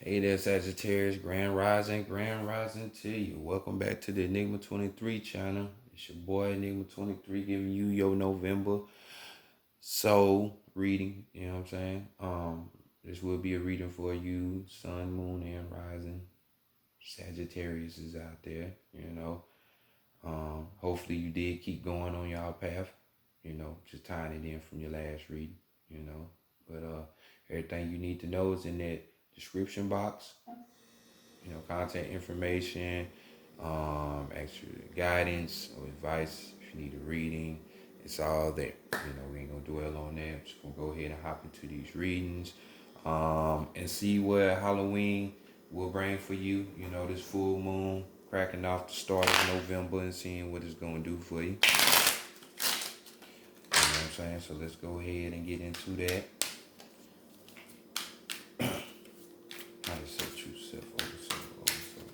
Hey there, Sagittarius, Grand Rising to you. Welcome back to the Enigma 23 channel. It's your boy Enigma 23 giving you your November soul reading. You know what I'm saying? This will be a reading for you, Sun, Moon, and Rising. Sagittarius is out there, you know. Hopefully you did keep going on y'all path, just tying it in from your last reading, But everything you need to know is in that description box. Contact information, extra guidance or advice if you need a reading. It's all there. We ain't gonna dwell on that. I'm just gonna go ahead and hop into these readings, and see what Halloween will bring for you. This full moon cracking off the start of November and seeing what it's gonna do for you. You know what I'm saying? So let's go ahead and get into that. How to set true self, over self,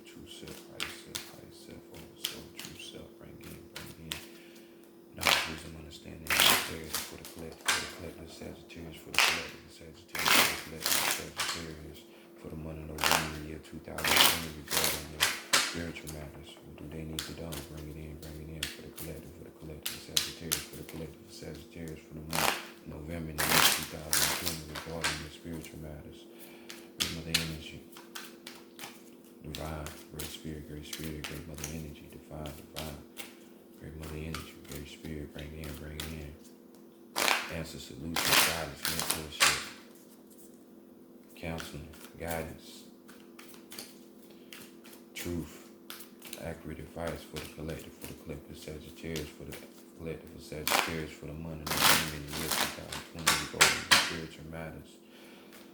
true self, higher self, over self, true self, bring in. Knowledge, wisdom, understanding, Sagittarius for the collective, Sagittarius for the collective, Sagittarius for the collective, Sagittarius for the month of November, the year 2020, regarding the spiritual matters. What do they need to do? Bring it in for the collective, Sagittarius for the collective, Sagittarius for the month of November, the year 2020, regarding the spiritual matters. Great Mother Energy, Divine, Great Spirit, Great Mother Energy, Divine, Great Mother Energy, Great Spirit, bring it in. Answer, solution, guidance, mentorship, counseling, guidance, truth, accurate advice for the collective, Sagittarius for the collective, Sagittarius for the month of November in the year 2020, regarding the spiritual matters.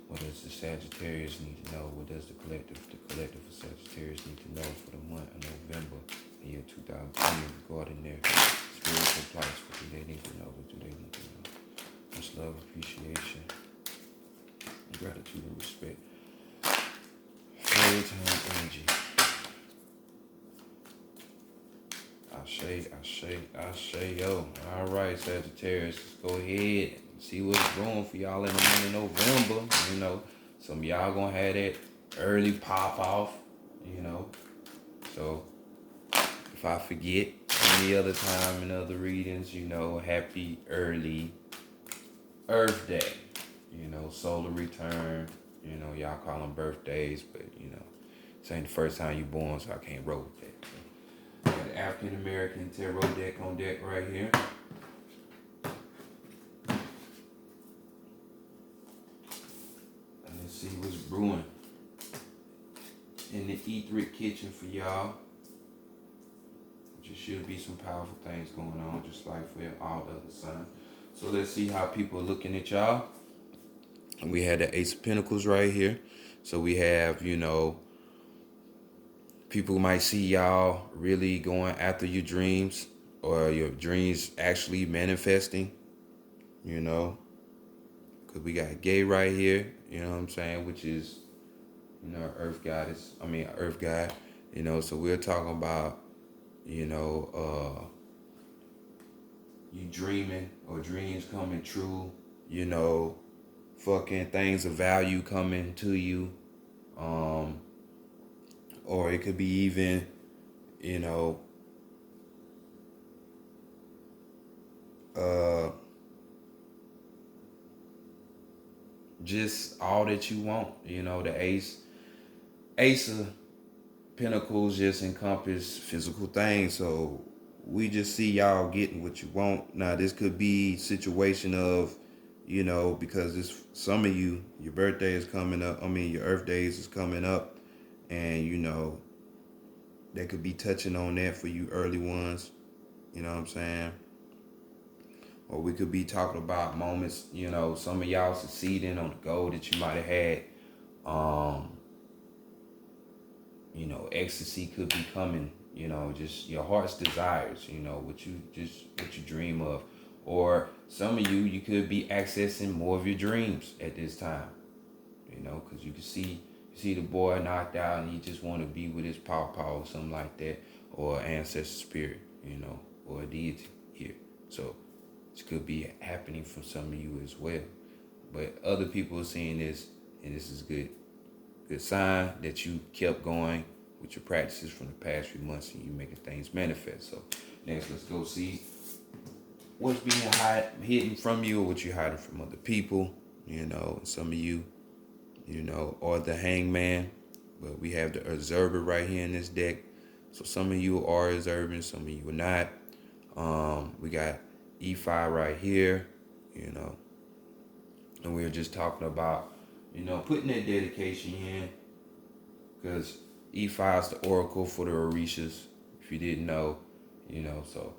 What does the Sagittarius need to know? What does the collective of Sagittarius need to know for the month of November, the year 2020, regarding their spiritual plights? What do they need to know? Much love, appreciation, gratitude, and respect. Full time energy. Ashe, yo. All right, Sagittarius, let's go ahead and see what's growing for y'all in the month of November. Some of y'all gonna have that early pop off, So if I forget any other time in other readings, happy early Earth Day, solar return, y'all call them birthdays, but this ain't the first time you born, so I can't roll with that. Got the African American Tarot deck on deck right here. And let's see what's brewing in the etheric kitchen for y'all. There should be some powerful things going on, just like for all the other signs. So let's see how people are looking at y'all. And we had the Ace of Pentacles right here. So we have, people might see y'all really going after your dreams, or your dreams actually manifesting, because we got Gay right here, which is, Earth Goddess, Earth God, so we're talking about, you dreaming or dreams coming true, fucking things of value coming to you, or it could be even, just all that you want. The Ace of Pentacles just encompass physical things, so we just see y'all getting what you want. Now, this could be situation of, because it's some of you, your birthday is coming up. Your Earth days is coming up, and that could be touching on that for you early ones. You know what I'm saying? Or we could be talking about moments, some of y'all succeeding on the goal that you might have had. Ecstasy could be coming, just your heart's desires, what you dream of. Or some of you could be accessing more of your dreams at this time, because you can see the boy knocked out and he just want to be with his pawpaw or something like that, or ancestor spirit, or a deity here. So this could be happening for some of you as well. But other people are seeing this, and this is good. Good sign that you kept going with your practices from the past few months and you making things manifest. So next, let's go see what's being hidden from you or what you're hiding from other people. Some of you, or the hangman. But we have the observer right here in this deck. So some of you are observing, some of you are not. We got E5 right here, and we were just talking about, putting that dedication in, because E5 is the oracle for the Orishas, if you didn't know, so,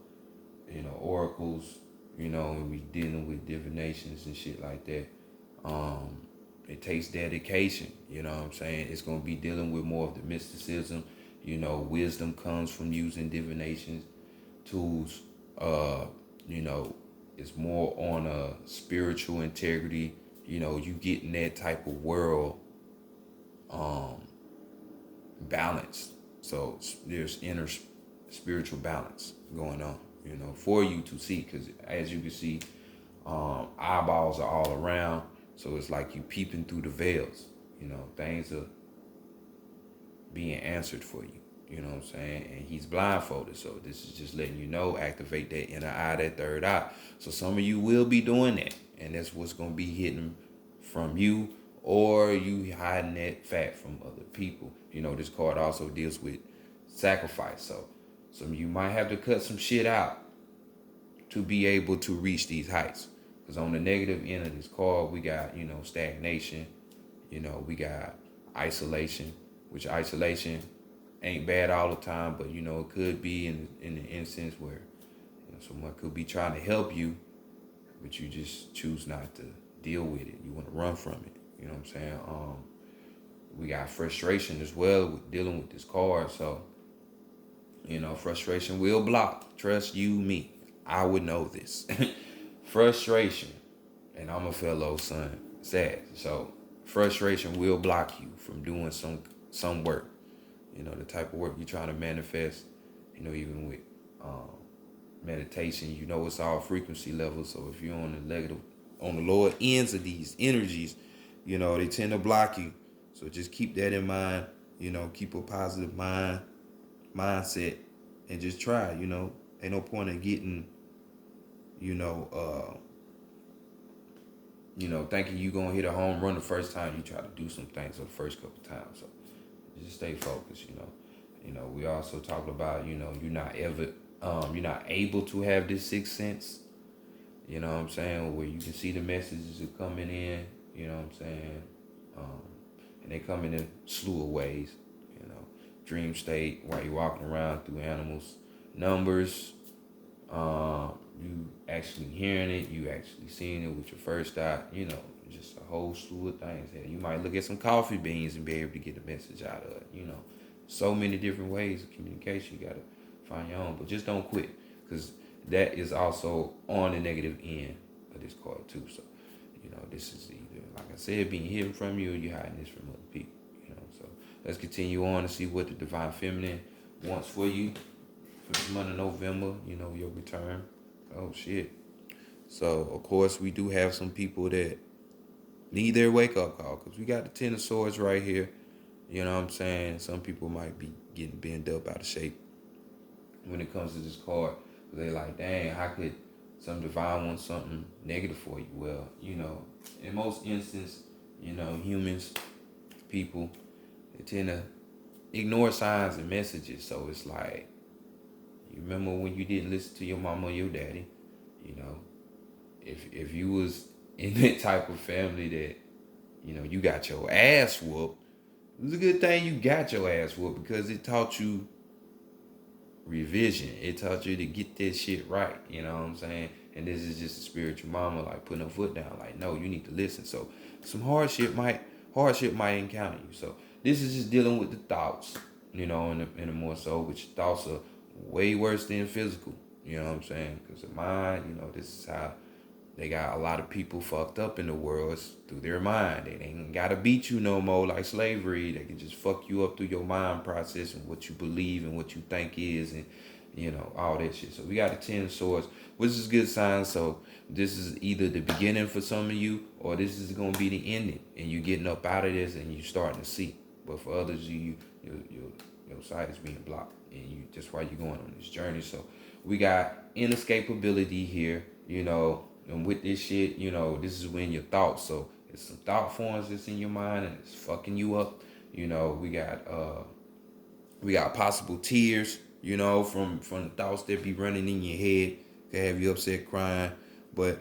oracles, and we dealing with divinations and shit like that. It takes dedication, you know what I'm saying? It's going to be dealing with more of the mysticism, wisdom comes from using divination tools, it's more on a spiritual integrity, you getting that type of world balance. So there's inner spiritual balance going on, for you to see, because as you can see, eyeballs are all around. So it's like you peeping through the veils, things are being answered for you, you know what I'm saying? And he's blindfolded. So this is just letting you know, activate that inner eye, that third eye. So some of you will be doing that. And that's what's going to be hidden from you, or you hiding that fact from other people. This card also deals with sacrifice. So some of you might have to cut some shit out to be able to reach these heights. Because on the negative end of this card, we got, stagnation. We got isolation, which isolation ain't bad all the time, but, it could be in the instance where, someone could be trying to help you, but you just choose not to deal with it. You want to run from it. You know what I'm saying? We got frustration as well with dealing with this card. So, frustration will block. Trust you, me. I would know this. Frustration, and I'm a fellow son, Sag. So frustration will block you from doing some work. The type of work you're trying to manifest. Even with meditation, it's all frequency levels. So if you're on the lower ends of these energies, they tend to block you. So just keep that in mind. Keep a positive mindset, and just try. Ain't no point in getting, thinking you gonna hit a home run the first time you try to do some things, or the first couple times. So just stay focused. We also talked about, you're not able to have this sixth sense. You know what I'm saying? Where you can see the messages are coming in. You know what I'm saying? And they come in a slew of ways. Dream state, while you're walking around through animals, numbers. You actually hearing it, you actually seeing it with your first eye, just a whole slew of things. Yeah, you might look at some coffee beans and be able to get a message out of it, So many different ways of communication. You got to find your own, but just don't quit, because that is also on the negative end of this card too. So, this is either, like I said, being hidden from you, or you're hiding this from other people, So let's continue on to see what the Divine Feminine wants for you for this month of November, your return. Oh, shit. So, of course, we do have some people that need their wake-up call, because we got the Ten of Swords right here. You know what I'm saying? Some people might be getting bent up out of shape when it comes to this card. They're like, dang, how could some divine want something negative for you? Well, in most instances, humans, people, they tend to ignore signs and messages. So it's like, you remember when you didn't listen to your mama or your daddy? If you was in that type of family that, you got your ass whooped, it was a good thing you got your ass whooped, because it taught you revision. It taught you to get this shit right. You know what I'm saying? And this is just a spiritual mama, like, putting her foot down, like, no, you need to listen. So some hardship might encounter you. So this is just dealing with the thoughts, in a more so, which thoughts are way worse than physical. You know what I'm saying? Because the mind, this is how they got a lot of people fucked up in the world. It's through their mind. They ain't got to beat you no more like slavery. They can just fuck you up through your mind process and what you believe and what you think is, and, all that shit. So we got the Ten of Swords, which is a good sign. So this is either the beginning for some of you, or this is going to be the ending, and you getting up out of this and you starting to see. But for others, your sight is being blocked, and that's why you're going on this journey. So we got inescapability here, and with this shit, this is when your thoughts. So it's some thought forms that's in your mind and it's fucking you up. We got possible tears, from the thoughts that be running in your head. Can have you upset, crying, but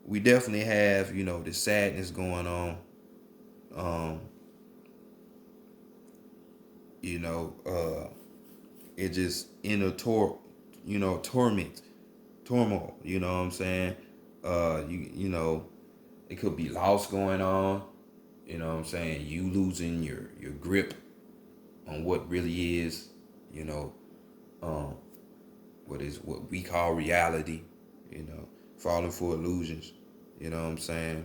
we definitely have, the sadness going on. Um, you know, it just inner torment, turmoil. You know what I'm saying? It could be loss going on. You know what I'm saying? You losing your grip on what really is, you know, um, what we call reality. Falling for illusions. You know what I'm saying?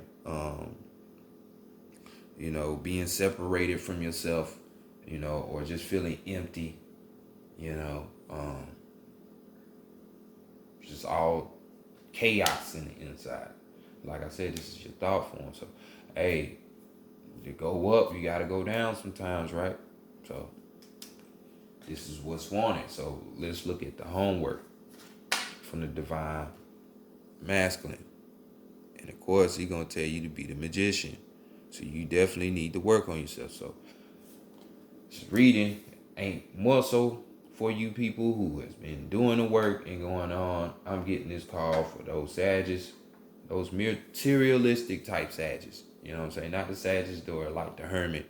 Being separated from yourself, or just feeling empty, you know, um, just all chaos in the inside. Like I said, this is your thought form. So, hey, to go up, you got to go down sometimes, right? So, this is what's wanted. So, let's look at the homework from the divine masculine. And of course, he's going to tell you to be the magician. So, you definitely need to work on yourself. So, this reading ain't more so for you people who has been doing the work and going on. I'm getting this call for those Sagittarius, those materialistic type Sagittarius. You know what I'm saying? Not the Sagittarius that are like the hermit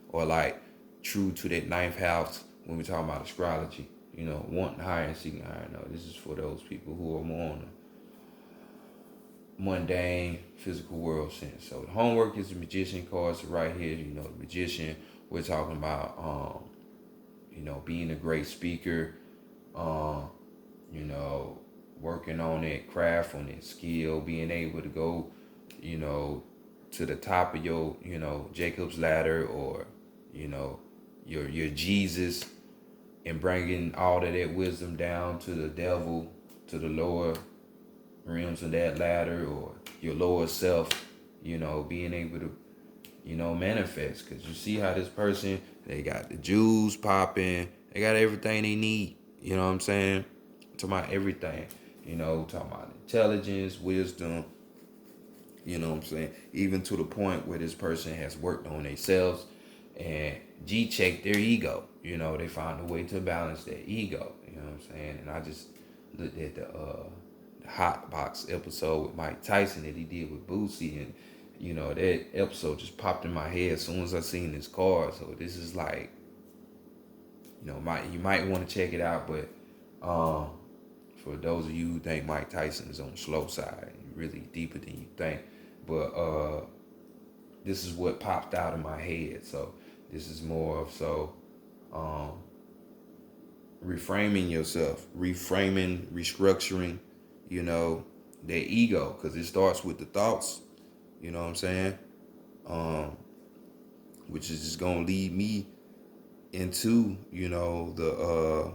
or like true to that ninth house when we talk about astrology. Wanting higher and seeking higher. No, this is for those people who are more on the mundane physical world sense. So the homework is the magician cards right here. The magician, we're talking about being a great speaker, working on that craft, on that skill, being able to go, to the top of your, Jacob's ladder, or, your Jesus, and bringing all of that wisdom down to the devil, to the lower realms of that ladder, or your lower self, being able to, manifest. Because you see how this person, they got the jewels popping, they got everything they need. You know what I'm saying? I'm talking about everything. Talking about intelligence, wisdom. You know what I'm saying? Even to the point where this person has worked on themselves and G-checked their ego. They found a way to balance their ego. You know what I'm saying? And I just looked at the Hot Box episode with Mike Tyson that he did with Boosie, and that episode just popped in my head as soon as I seen this card. So this is like, you might want to check it out, but for those of you who think Mike Tyson is on the slow side, really deeper than you think, but this is what popped out of my head. So this is more of reframing yourself, restructuring, their ego, because it starts with the thoughts. You know what I'm saying? Which is just gonna lead me into, the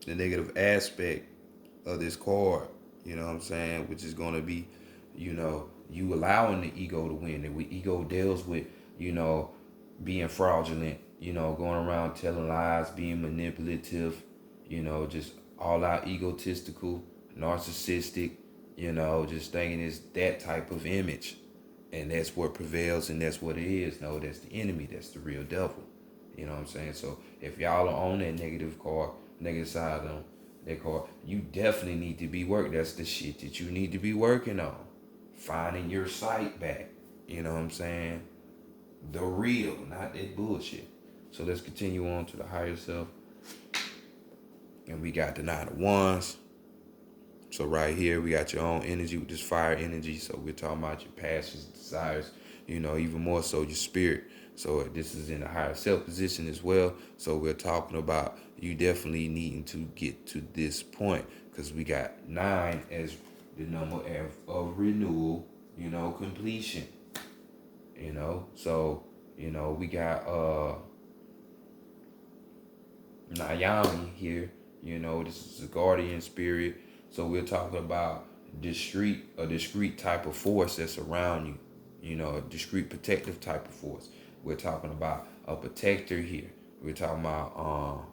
negative aspect of this card. You know what I'm saying? Which is gonna be, you allowing the ego to win. The ego deals with, being fraudulent, going around telling lies, being manipulative, just all out egotistical, narcissistic, just thinking it's that type of image. And that's what prevails, and that's what it is. No, that's the enemy. That's the real devil. You know what I'm saying? So if y'all are on that negative side on that card, you definitely need to be working. That's the shit that you need to be working on. Finding your sight back. You know what I'm saying? The real, not that bullshit. So let's continue on to the higher self. And we got the Nine of Wands. So right here, we got your own energy with this fire energy. So we're talking about your passions, desires, even more so your spirit. So this is in the higher self position as well. So we're talking about you definitely needing to get to this point, because we got 9 as the number of renewal, completion. So, we got Nayami here. This is a guardian spirit. So we're talking about a discrete type of force that's around you, a discrete protective type of force. We're talking about a protector here. We're talking about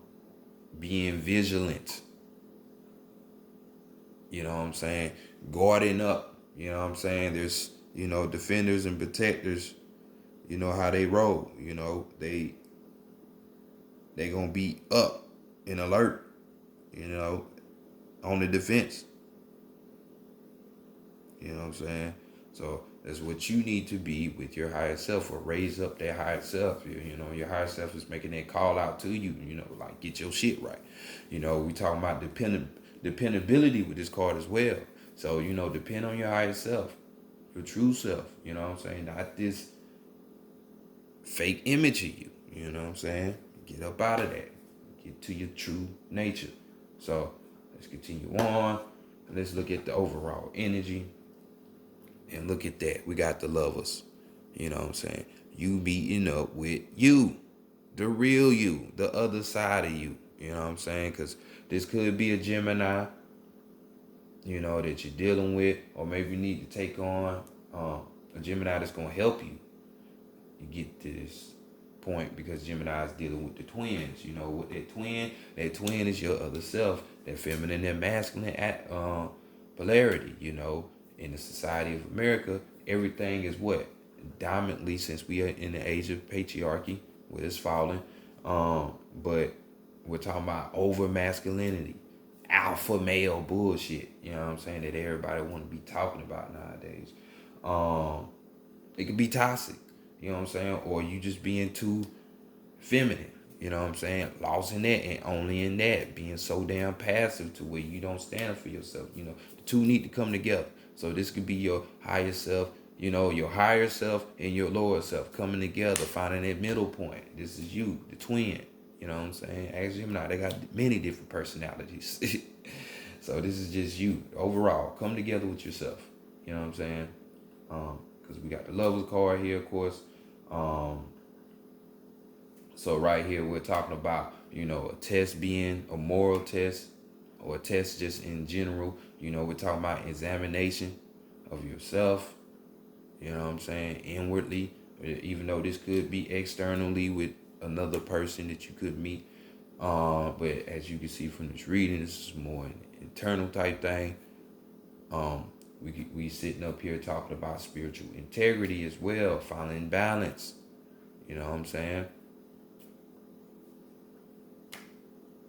being vigilant. You know what I'm saying? Guarding up. You know what I'm saying? There's, defenders and protectors, how they roll. They gonna be up and alert, on the defense. You know what I'm saying? So that's what you need to be with your higher self, or raise up that higher self. Your higher self is making that call out to you, like get your shit right. We talking about dependability with this card as well. So, depend on your higher self, your true self, you know what I'm saying? Not this fake image of you, you know what I'm saying? Get up out of that. Get to your true nature. So let's continue on. Let's look at the overall energy. And look at that. We got the lovers. You know what I'm saying? You meeting up with you. The real you. The other side of you. You know what I'm saying? Because this could be a Gemini, that you're dealing with. Or maybe you need to take on a Gemini that's going to help you. You get to this point because Gemini is dealing with the twins. With that twin is your other self. That feminine and masculine polarity, in the society of America, everything is what? Dominantly, since we are in the age of patriarchy, where it's falling. But we're talking about over masculinity, alpha male bullshit, you know what I'm saying, that everybody want to be talking about nowadays. It could be toxic, you know what I'm saying, or you just being too feminine, you know what I'm saying, lost in that and only in that, being so damn passive to where you don't stand for yourself. The two need to come together. So this could be your higher self, your higher self and your lower self coming together, finding that middle point. This is you, the twin. You know what I'm saying? Ask Gemini, they got many different personalities. So this is just you. Overall, come together with yourself. You know what I'm saying? Because we got the Lovers card here, of course. So right here, we're talking about, a test being a moral test, or a test just in general. We're talking about examination of yourself, you know what I'm saying, inwardly, even though this could be externally with another person that you could meet. But as you can see from this reading, this is more an internal type thing. We sitting up here talking about spiritual integrity as well, finding balance. You know what I'm saying?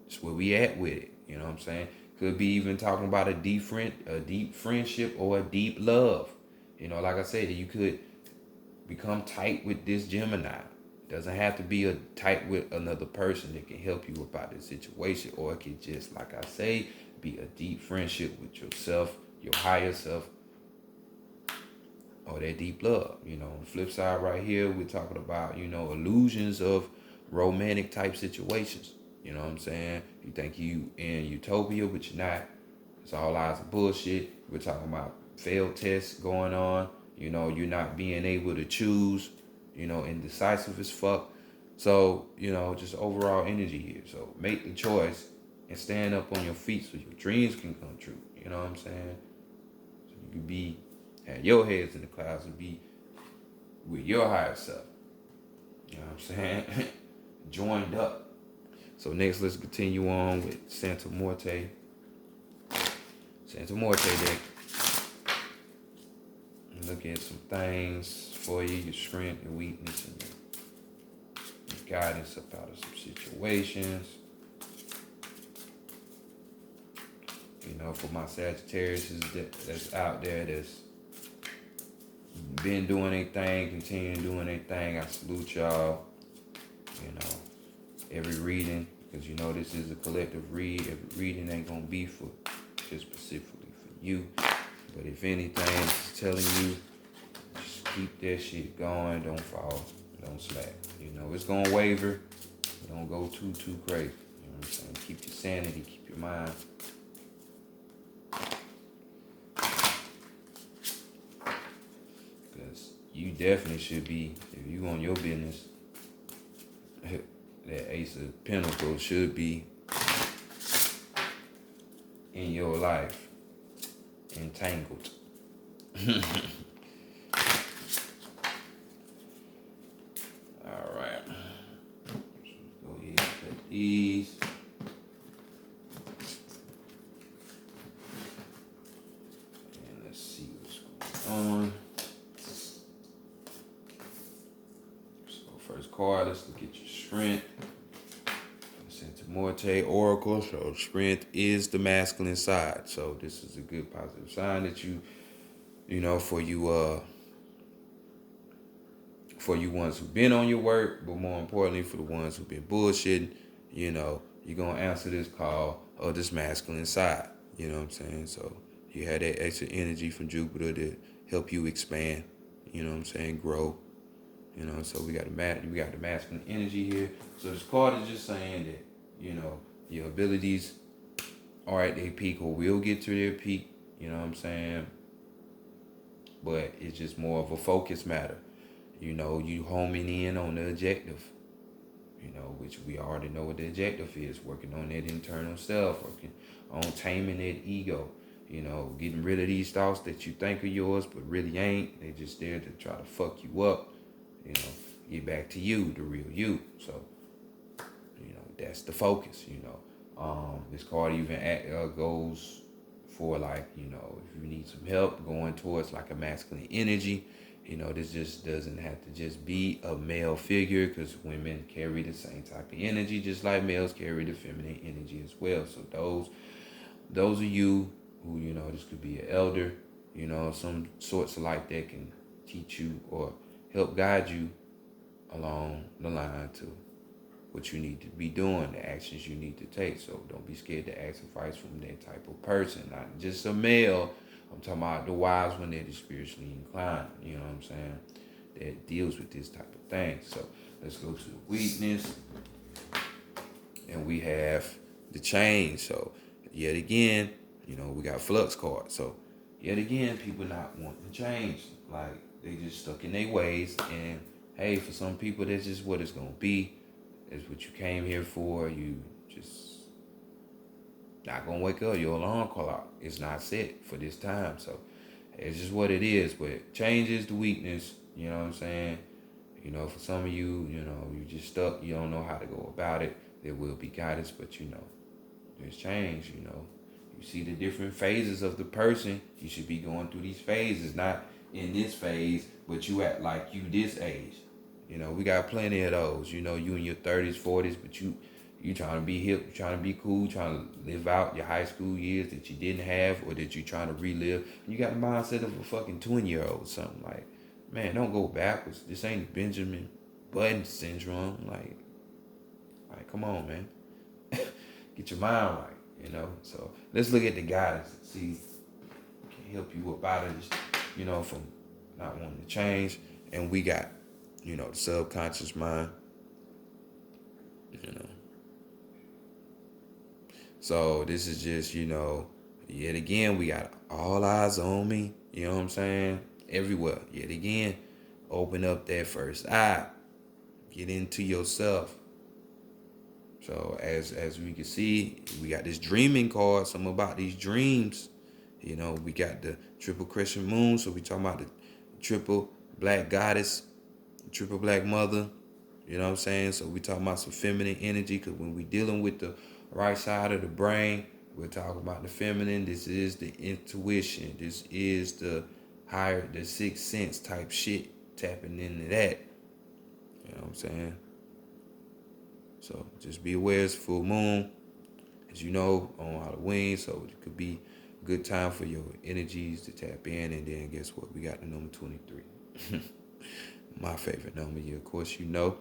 That's where we at with it. You know what I'm saying? Could be even talking about a deep friendship or a deep love. Like I said, you could become tight with this Gemini. Doesn't have to be a tight with another person that can help you about this situation, or it could just, like I say, be a deep friendship with yourself, your higher self, or that deep love. On the flip side right here, we're talking about, illusions of romantic type situations. You know what I'm saying? You think you in utopia, but you're not. It's all lies and bullshit. We're talking about failed tests going on. You're not being able to choose, indecisive as fuck. So, just overall energy here. So make the choice and stand up on your feet so your dreams can come true. You know what I'm saying? So you can have your heads in the clouds and be with your higher self. You know what I'm saying? Joined up. So next, let's continue on with Santa Morte. Santa Morte deck. Look at some things for you, your strength, your weakness, and your guidance up out of some situations. For my Sagittarius that's out there that's been doing their thing, continuing doing their thing, I salute y'all. Every reading, because this is a collective read. Every reading ain't gonna be for just specifically for you. But if anything, it's telling you, just keep that shit going. Don't fall. Don't slack. It's gonna waver. Don't go too crazy. You know what I'm saying? Keep your sanity. Keep your mind. Because you definitely should be, if you on your business, that Ace of Pentacles should be in your life, entangled. All these. And let's see what's going on. So first card, let's look at your strength. Santa Morte Oracle. So strength is the masculine side. So this is a good positive sign that you know, for you ones who've been on your work, but more importantly for the ones who've been bullshitting, you know, you're gonna answer this call of this masculine side. You know what I'm saying? So you had that extra energy from Jupiter to help you expand, you know what I'm saying, grow. You know, so we got the masculine energy here. So this card is just saying that, you know, your abilities are at their peak or will get to their peak, you know what I'm saying? But it's just more of a focus matter. You know, you homing in on the objective, you know, which we already know what the objective is, working on that internal self, working on taming that ego, you know, getting rid of these thoughts that you think are yours, but really ain't. They just there to try to fuck you up, you know, get back to you, the real you. So, you know, that's the focus, you know. This card even goes for like, you know, if you need some help going towards like a masculine energy, you know, this just doesn't have to just be a male figure because women carry the same type of energy just like males carry the feminine energy as well. So those of you who, you know, this could be an elder, you know, some sorts of like that can teach you or help guide you along the line to what you need to be doing, the actions you need to take. So don't be scared to ask advice from that type of person, not just a male. I'm talking about the wise one that is spiritually inclined, you know what I'm saying, that deals with this type of thing. So let's go to the weakness. And we have the change. So yet again, you know, we got flux card. So yet again, people not wanting to change. Like they just stuck in their ways. And hey, for some people, that's just what it's gonna be. It's what you came here for. You just not gonna wake up. Your alarm clock is not set for this time. So it's just what it is. But change is the weakness. You know what I'm saying? You know, for some of you, you know, you just stuck. You don't know how to go about it. There will be guidance, but you know, there's change. You know, you see the different phases of the person. You should be going through these phases, not in this phase, but you at like you this age. You know, we got plenty of those. You know, you in your 30s, 40s, but you trying to be hip, you trying to be cool, trying to live out your high school years that you didn't have or that you trying to relive. You got the mindset of a fucking 20-year-old or something. Like, man, don't go backwards. This ain't Benjamin Button syndrome. Like, come on, man. Get your mind right, you know. So let's look at the guidance and see can help you up out of this, you know, from not wanting to change. And we got, you know, the subconscious mind, you know. So this is just, you know, yet again, we got all eyes on me, you know what I'm saying? Everywhere. Yet again, open up that first eye. Get into yourself. So as we can see, we got this dreaming card, something about these dreams. You know, we got the triple crescent moon, so we talking about the triple black goddess, triple black mother, you know what I'm saying? So we talking about some feminine energy, because when we dealing with the right side of the brain, we're talking about the feminine. This is the intuition. This is the higher, the sixth sense type shit, tapping into that. You know what I'm saying? So just be aware it's full moon, as you know, on Halloween. So it could be a good time for your energies to tap in. And then guess what? We got the number 23. My favorite number, yeah, of course you know.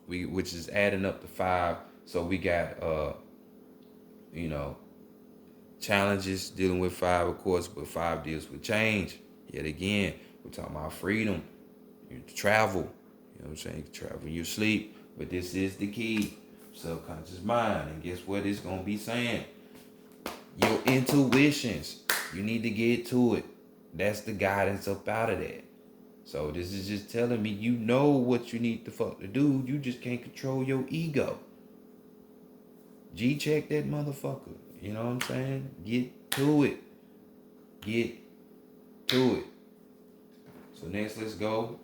Which is adding up to 5. So we got you know, challenges dealing with 5, of course, but 5 deals with change. Yet again, we're talking about freedom, travel. You know what I'm saying? Travel in your sleep. But this is the key, subconscious mind. And guess what it's going to be saying? Your intuitions. You need to get to it. That's the guidance up out of that. So this is just telling me you know what you need to fuck to do. You just can't control your ego. G-check that motherfucker. You know what I'm saying? Get to it. Get to it. So next, let's go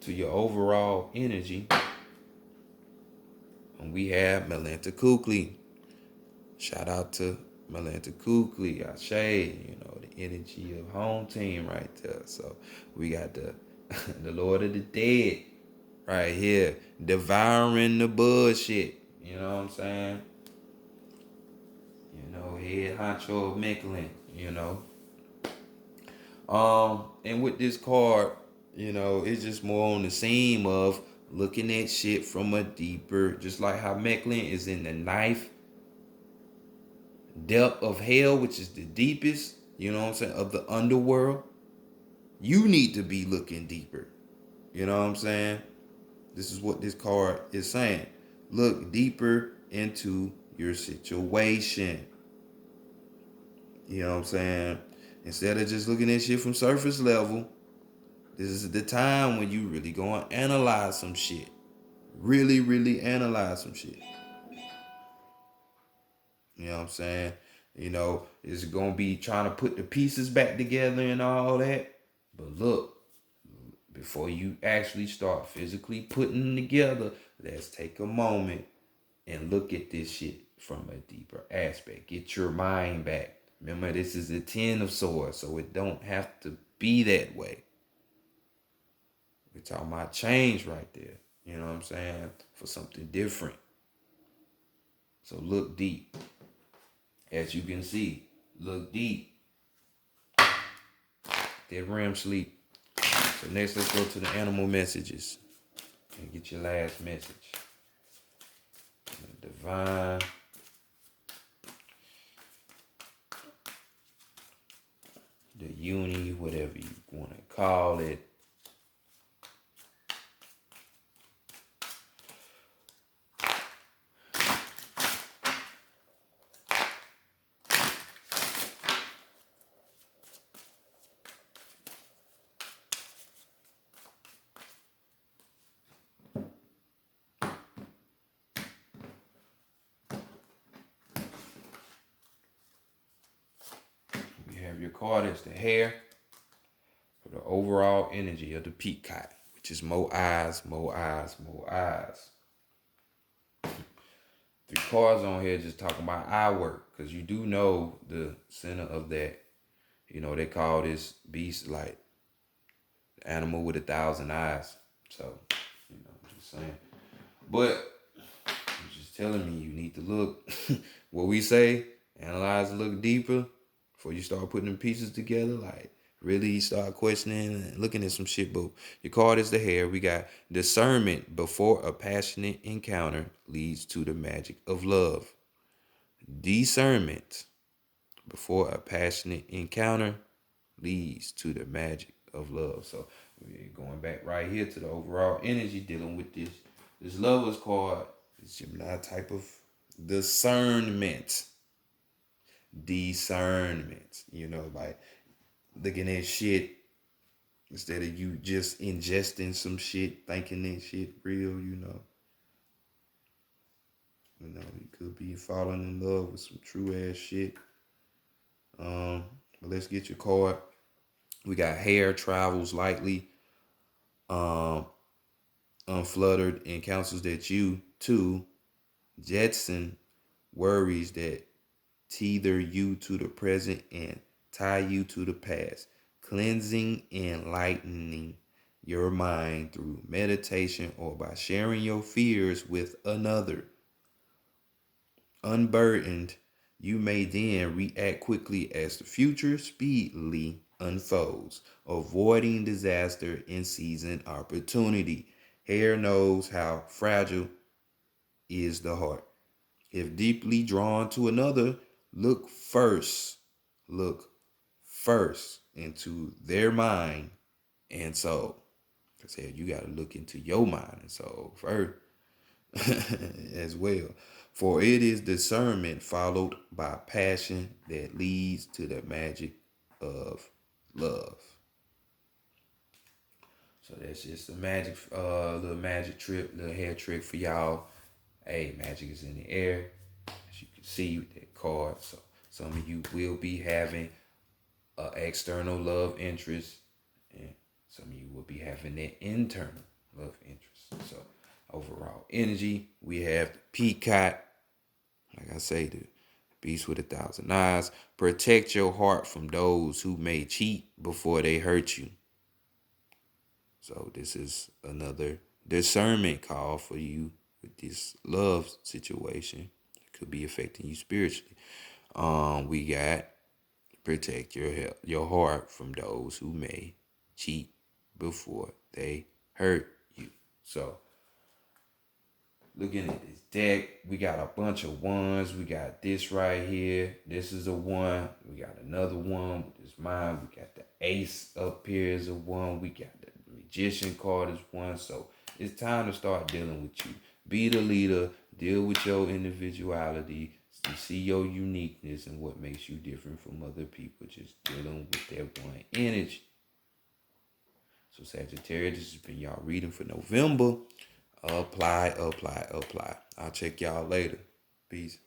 to your overall energy. And we have Melanta Kukli. Shout out to Melanta Kukli, Ashe, the energy of home team right there. So we got the the Lord of the Dead right here, devouring the bullshit. You know what I'm saying? Head honcho of Mechlin. And with this card, it's just more on the theme of looking at shit from a deeper, just like how Mechlin is in the ninth depth of hell, which is the deepest, of the underworld. You need to be looking deeper. You know what I'm saying? This is what this card is saying. Look deeper into your situation. You know what I'm saying? Instead of just looking at shit from surface level, this is the time when you really go and analyze some shit. Really, really analyze some shit. You know what I'm saying? It's going to be trying to put the pieces back together and all that. But look, before you actually start physically putting them together, let's take a moment and look at this shit from a deeper aspect. Get your mind back. Remember, this is the 10 of swords, so it don't have to be that way. We're talking about change right there. You know what I'm saying? For something different. So look deep. As you can see, look deep. That REM sleep. So next, let's go to the animal messages and get your last message. The divine. The uni, whatever you want to call it. We have your card as the hair for the overall energy of the peacock, which is more eyes, more eyes, more eyes. 3 cards on here just talking about eye work, because you do know the center of that. They call this beast like the animal with 1,000 eyes. So, I'm just saying. But I'm just telling me you need to look. What we say, analyze, look deeper before you start putting the pieces together. Like, really start questioning and looking at some shit. But your card is the hair. We got discernment before a passionate encounter leads to the magic of love. Discernment before a passionate encounter leads to the magic of love. So we're going back right here to the overall energy dealing with this lover's card. This Gemini type of discernment. Like looking at shit instead of you just ingesting some shit, thinking that shit real, you could be falling in love with some true ass shit. But let's get your card. We got hair travels lightly, unfluttered, and counsels that you too jetson worries that tether you to the present and tie you to the past, cleansing and lightening your mind through meditation or by sharing your fears with another. Unburdened, you may then react quickly as the future speedily unfolds, avoiding disaster and seizing opportunity. Hair knows how fragile is the heart. If deeply drawn to another, look first into their mind and soul. I said you got to look into your mind and soul first as well. For it is discernment followed by passion that leads to the magic of love. So that's just the magic, little magic trip, little hair trick for y'all. Hey, magic is in the air, as you can see with that card. So some of you will be having external love interest, and some of you will be having that internal love interest. So I overall energy, we have the peacock. Like I say, the beast with 1,000 eyes. Protect your heart from those who may cheat before they hurt you. So this is another discernment call for you with this love situation. It could be affecting you spiritually. We got protect your heart from those who may cheat before they hurt you. So looking at this deck, we got a bunch of ones. We got this right here. This is a one. We got another one with this mind. We got the ace up here as a one. We got the magician card as one. So it's time to start dealing with you. Be the leader. Deal with your individuality. See your uniqueness and what makes you different from other people. Just dealing with that one energy. So Sagittarius, this has been y'all reading for November. Apply. I'll check y'all later. Peace.